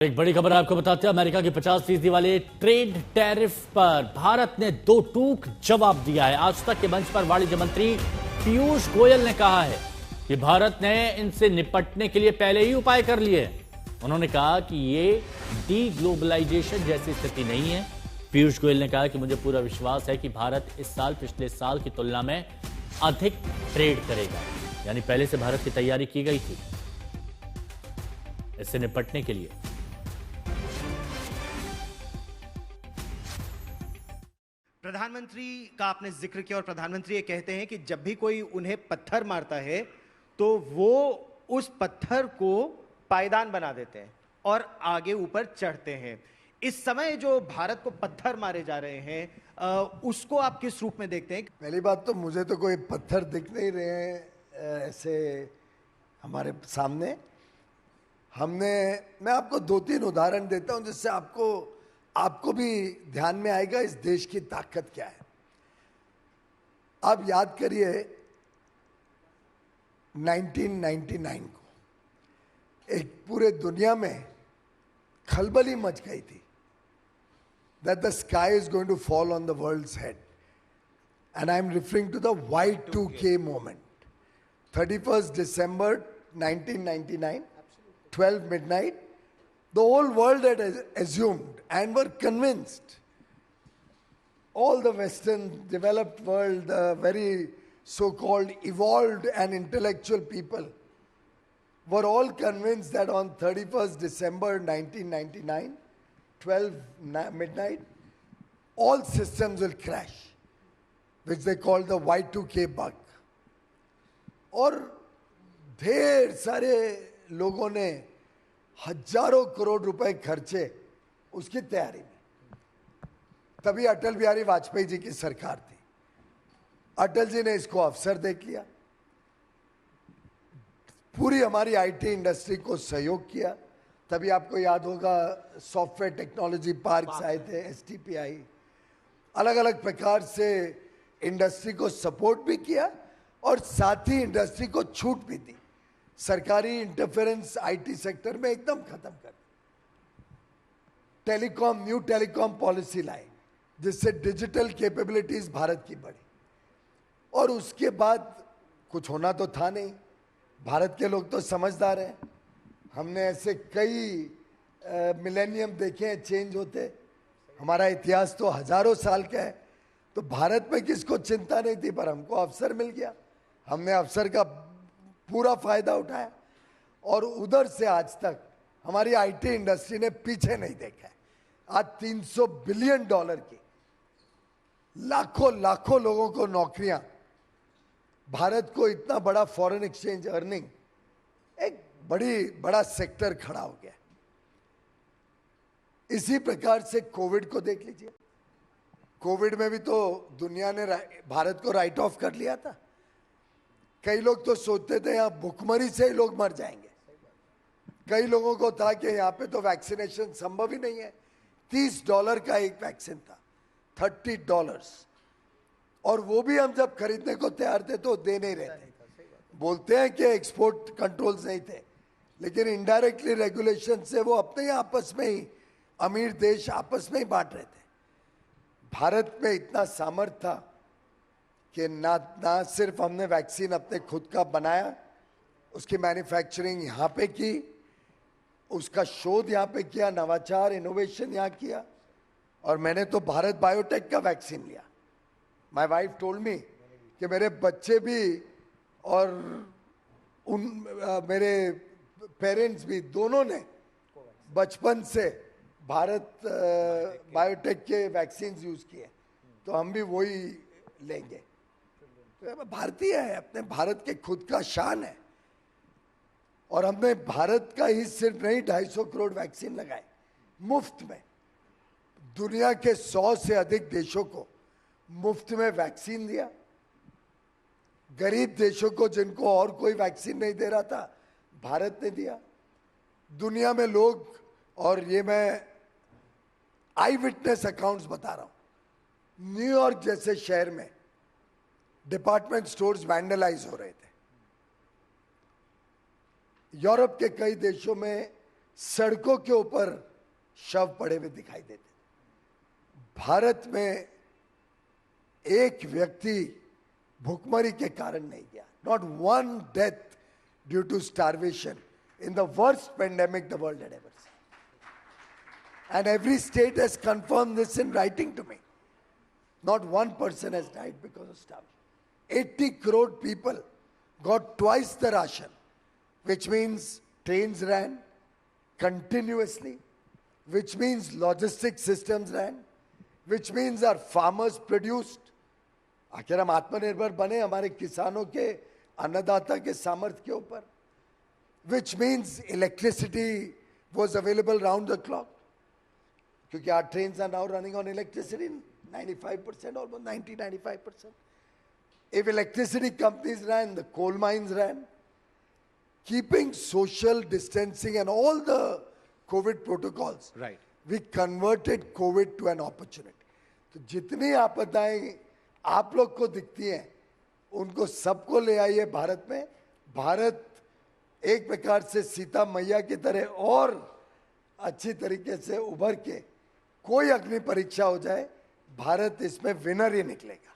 एक बड़ी खबर आपको बताते हैं। अमेरिका के 50% वाले ट्रेड टैरिफ पर भारत ने दो टूक जवाब दिया है। आज तक के मंच पर वाणिज्य मंत्री पीयूष गोयल ने कहा है कि भारत ने इनसे निपटने के लिए पहले ही उपाय कर लिए। उन्होंने कहा कि ये डी ग्लोबलाइजेशन जैसी स्थिति नहीं है। पीयूष गोयल ने कहा कि मुझे पूरा विश्वास है कि भारत इस साल पिछले साल की तुलना में अधिक ट्रेड करेगा। यानी पहले से भारत की तैयारी की गई थी इससे निपटने के लिए। प्रधानमंत्री का आपने जिक्र किया और प्रधानमंत्री ये कहते हैं कि जब भी कोई उन्हें पत्थर मारता है तो वो उस पत्थर को पायदान बना देते हैं और आगे ऊपर चढ़ते हैं। इस समय जो भारत को पत्थर मारे जा रहे हैं उसको आप किस रूप में देखते हैं? पहली बात तो मुझे तो कोई पत्थर दिख नहीं रहे हैं ऐसे हमारे सामने। मैं आपको दो तीन उदाहरण देता हूं जिससे आपको भी ध्यान में आएगा इस देश की ताकत क्या है। आप याद करिए 1999 को एक पूरे दुनिया में खलबली मच गई थी that the sky is going to fall on the world's head, and I am referring to the Y2K moment. 31st December 1999, 12 midnight, the whole world had assumed and were convinced, all the Western developed world, the very so-called evolved and intellectual people were all convinced that on 31st December 1999, 12 midnight, all systems will crash, which they call the Y2K bug. और ढेर सारे लोगों ने हजारों करोड़ रुपए खर्चे उसकी तैयारी में। तभी अटल बिहारी वाजपेयी जी की सरकार थी। अटल जी ने इसको अवसर देख लिया, पूरी हमारी आईटी इंडस्ट्री को सहयोग किया। तभी आपको याद होगा सॉफ्टवेयर टेक्नोलॉजी पार्क्स आए थे, STPI, अलग अलग प्रकार से इंडस्ट्री को सपोर्ट भी किया और साथ ही इंडस्ट्री को छूट भी दी। सरकारी इंटरफेरेंस आईटी सेक्टर में एकदम खत्म कर दी। न्यू टेलीकॉम पॉलिसी लाई जिससे डिजिटल कैपेबिलिटीज भारत की बढ़ी। और उसके बाद कुछ होना तो था नहीं। भारत के लोग तो समझदार हैं। हमने ऐसे कई मिलेनियम देखे हैं चेंज होते। हमारा इतिहास तो हजारों साल का है। तो भारत में किसको चिंता नहीं थी, पर हमको अवसर मिल गया। हमने अवसर का पूरा फायदा उठाया और उधर से आज तक हमारी आईटी इंडस्ट्री ने पीछे नहीं देखा है। आज $300 बिलियन की लाखों लोगों को नौकरियां, भारत को इतना बड़ा फॉरेन एक्सचेंज अर्निंग, एक बड़ा सेक्टर खड़ा हो गया। इसी प्रकार से कोविड को देख लीजिए। कोविड में भी तो दुनिया ने भारत को राइट ऑफ कर लिया था। कई लोग तो सोचते थे यहां भुखमरी से ही लोग मर जाएंगे। कई लोगों को था कि यहां पे तो वैक्सीनेशन संभव ही नहीं है। $30 का एक वैक्सीन था, $30, और वो भी हम जब खरीदने को तैयार थे तो दे नहीं रहे थे। बोलते हैं कि एक्सपोर्ट कंट्रोल्स नहीं थे, लेकिन इनडायरेक्टली रेगुलेशन से वो अपने ही आपस में ही, अमीर देश आपस में ही बांट रहे थे। भारत में इतना सामर्थ्य था कि ना सिर्फ हमने वैक्सीन अपने खुद का बनाया, उसकी मैन्युफैक्चरिंग यहाँ पे की, उसका शोध यहाँ पे किया, नवाचार इनोवेशन यहाँ किया। और मैंने तो भारत बायोटेक का वैक्सीन लिया। माय वाइफ टोल्ड मी कि मेरे बच्चे भी और मेरे पेरेंट्स भी, दोनों ने बचपन से भारत बायोटेक के वैक्सीन यूज किए, तो हम भी वही लेंगे। तो भारतीय है, अपने भारत के खुद का शान है। और हमने भारत का ही सिर्फ नहीं 250 करोड़ वैक्सीन लगाए मुफ्त में। दुनिया के 100 से अधिक देशों को मुफ्त में वैक्सीन दिया। गरीब देशों को जिनको और कोई वैक्सीन नहीं दे रहा था, भारत ने दिया। दुनिया में लोग, और ये मैं आई विटनेस अकाउंट्स बता रहा हूं, न्यूयॉर्क जैसे शहर में डिपार्टमेंट स्टोर्स वैंडलाइज हो रहे थे। यूरोप के कई देशों में सड़कों के ऊपर शव पड़े हुए दिखाई देते थे। भारत में एक व्यक्ति भूखमरी के कारण नहीं गया, not one death due to starvation in the worst pandemic the world had ever seen. And every state has confirmed this in writing to me. Not one person has died because of starvation. 80 crore people got twice the ration, which means trains ran continuously, which means logistic systems ran, which means our farmers produced. आखिर हम आत्मनिर्भर बने हमारे किसानों के अन्नदाता के सामर्थ्य के ऊपर, which means electricity was available round the clock. क्योंकि our trains are now running on electricity, 95%, almost 90-95%. If electricity companies ran, the coal mines ran, keeping social distancing and all the COVID protocols, Right. we converted COVID to an opportunity. तो जितनी आपदाएं आप लोग को दिखती हैं, उनको सबको ले आइए भारत में। भारत एक प्रकार से सीता मैया की तरह और अच्छी तरीके से उभर के कोई अग्नि परीक्षा हो जाए, भारत इसमें विनर ही निकलेगा।